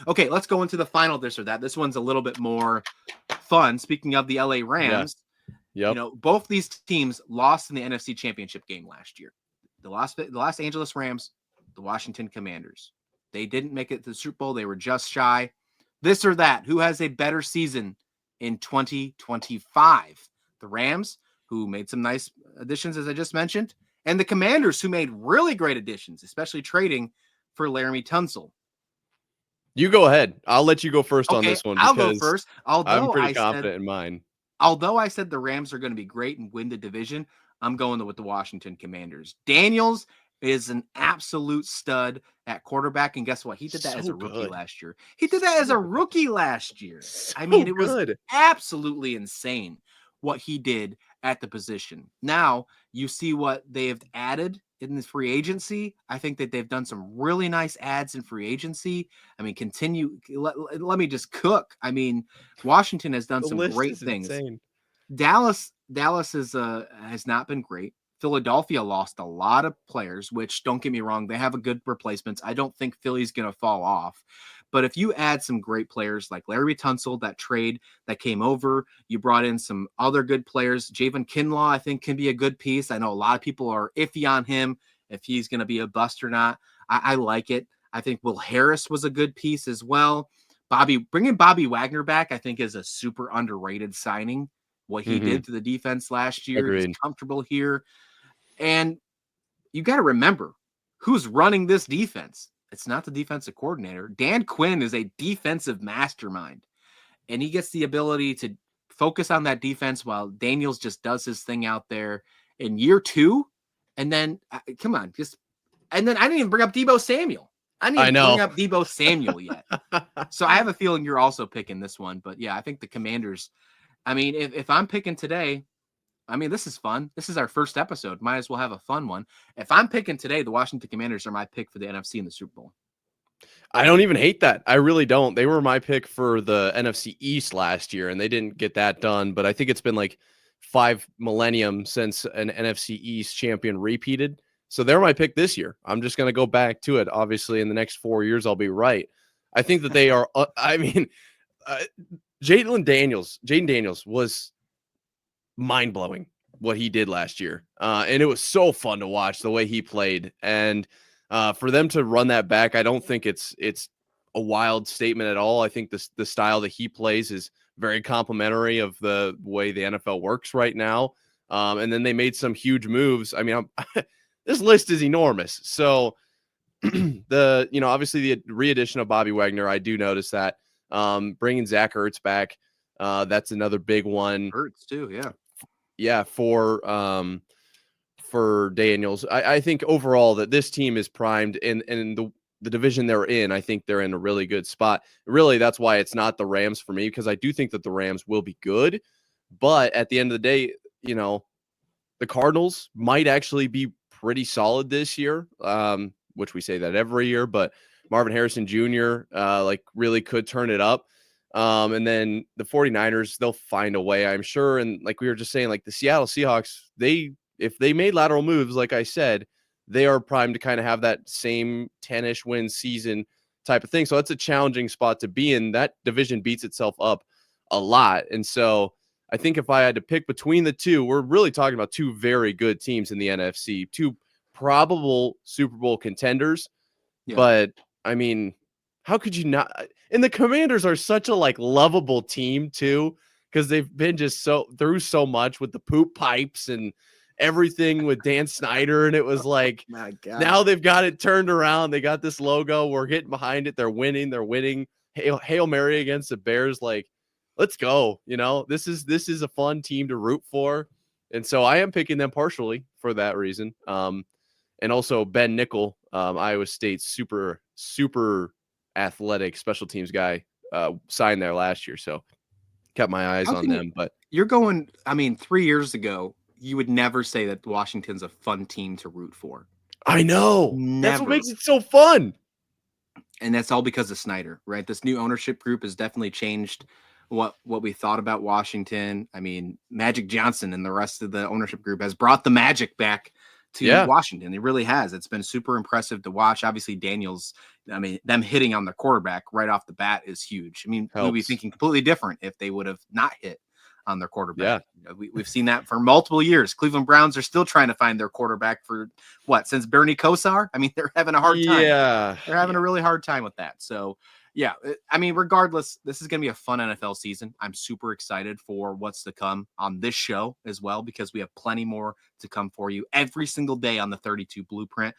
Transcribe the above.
Okay, let's go into the final this or that. This one's a little bit more fun. Speaking of the LA Yeah. Rams, Yep. both these teams lost in the NFC Championship game last year. The Los Angeles Rams, the Washington Commanders. They didn't make it to the Super Bowl. They were just shy. This or that. Who has a better season in 2025? The Rams, who made some nice additions, as I just mentioned, and the Commanders, who made really great additions, especially trading for Laramie Tunsil. You go ahead. I'll let you go first on Okay, this one I'll go because first. I'm pretty confident in mine. Although I said the Rams are going to be great and win the division, I'm going with the Washington Commanders. Daniels is an absolute stud at quarterback, and guess what? He did that as a rookie last year. He did that as a rookie last year. I mean, it was absolutely insane what he did at the position. Now you see what they have added in the free agency. I think that they've done some really nice ads in free agency. I mean, let me just cook. I mean, Washington has done some great things. Insane. Dallas has not been great. Philadelphia lost a lot of players, which, don't get me wrong, they have a good replacements. I don't think Philly's going to fall off. But if you add some great players like Larry Tunsil, that trade that came over, you brought in some other good players. Javon Kinlaw, I think, can be a good piece. I know a lot of people are iffy on him, if he's going to be a bust or not. I like it. I think Will Harris was a good piece as well. Bringing Bobby Wagner back, I think, is a super underrated signing. What he did to the defense last year. Agreed. He's comfortable here. And you got to remember who's running this defense. It's not the defensive coordinator. Dan Quinn is a defensive mastermind, and he gets the ability to focus on that defense while Daniels just does his thing out there in year 2. And then, come on, and then I didn't even bring up Deebo Samuel. I didn't even bring up Deebo Samuel yet. So I have a feeling you're also picking this one. But yeah, I think the Commanders. I mean, if I'm picking today, I mean, this is fun. This is our first episode. Might as well have a fun one. If I'm picking today, the Washington Commanders are my pick for the NFC in the Super Bowl. I don't even hate that. I really don't. They were my pick for the NFC East last year, and they didn't get that done. But I think it's been like 5 millennium since an NFC East champion repeated. So they're my pick this year. I'm just going to go back to it. Obviously, in the next 4 years, I'll be right. I think that they are. Jaden Daniels was mind-blowing what he did last year. And it was so fun to watch the way he played. And for them to run that back, I don't think it's a wild statement at all. I think the style that he plays is very complimentary of the way the NFL works right now. And then they made some huge moves. I mean, this list is enormous. So obviously the re-addition of Bobby Wagner, I do notice that. Bringing Zach Ertz back, that's another big one. Ertz too, yeah. Yeah, for Daniels. I think overall that this team is primed in the division they're in. I think they're in a really good spot. Really, that's why it's not the Rams for me, because I do think that the Rams will be good. But at the end of the day, the Cardinals might actually be pretty solid this year, which we say that every year, but Marvin Harrison Jr. Really could turn it up. And then the 49ers, they'll find a way, I'm sure. And like we were just saying, like the Seattle Seahawks, if they made lateral moves, like I said, they are primed to kind of have that same 10-ish win season type of thing. So that's a challenging spot to be in. That division beats itself up a lot. And so I think if I had to pick between the two, we're really talking about two very good teams in the NFC, two probable Super Bowl contenders. Yeah. But I mean, how could you not? And the Commanders are such a lovable team too, because they've been just through so much with the poop pipes and everything with Dan Snyder. And it was like, now they've got it turned around. They got this logo. We're getting behind it. They're winning. Hail Mary against the Bears. Let's go. This is a fun team to root for. And so I am picking them partially for that reason. And also Ben Nickel, Iowa State's super, super athletic special teams guy, signed there last year. So kept my eyes on them. But you're going, 3 years ago, you would never say that Washington's a fun team to root for. I know. Never. That's what makes it so fun. And that's all because of Snyder, right? This new ownership group has definitely changed what we thought about Washington. I mean, Magic Johnson and the rest of the ownership group has brought the magic back to Washington. It really has. It's been super impressive to watch. Obviously, Daniels, I mean, them hitting on the quarterback right off the bat is huge. I mean, we'd be thinking completely different if they would have not hit on their quarterback. We've seen that for multiple years. Cleveland Browns are still trying to find their quarterback for since Bernie Kosar. I mean, they're having a hard time. They're having a really hard time with that. So, I mean, regardless, this is going to be a fun NFL season. I'm super excited for what's to come on this show as well, because we have plenty more to come for you every single day on the 32 Blueprint.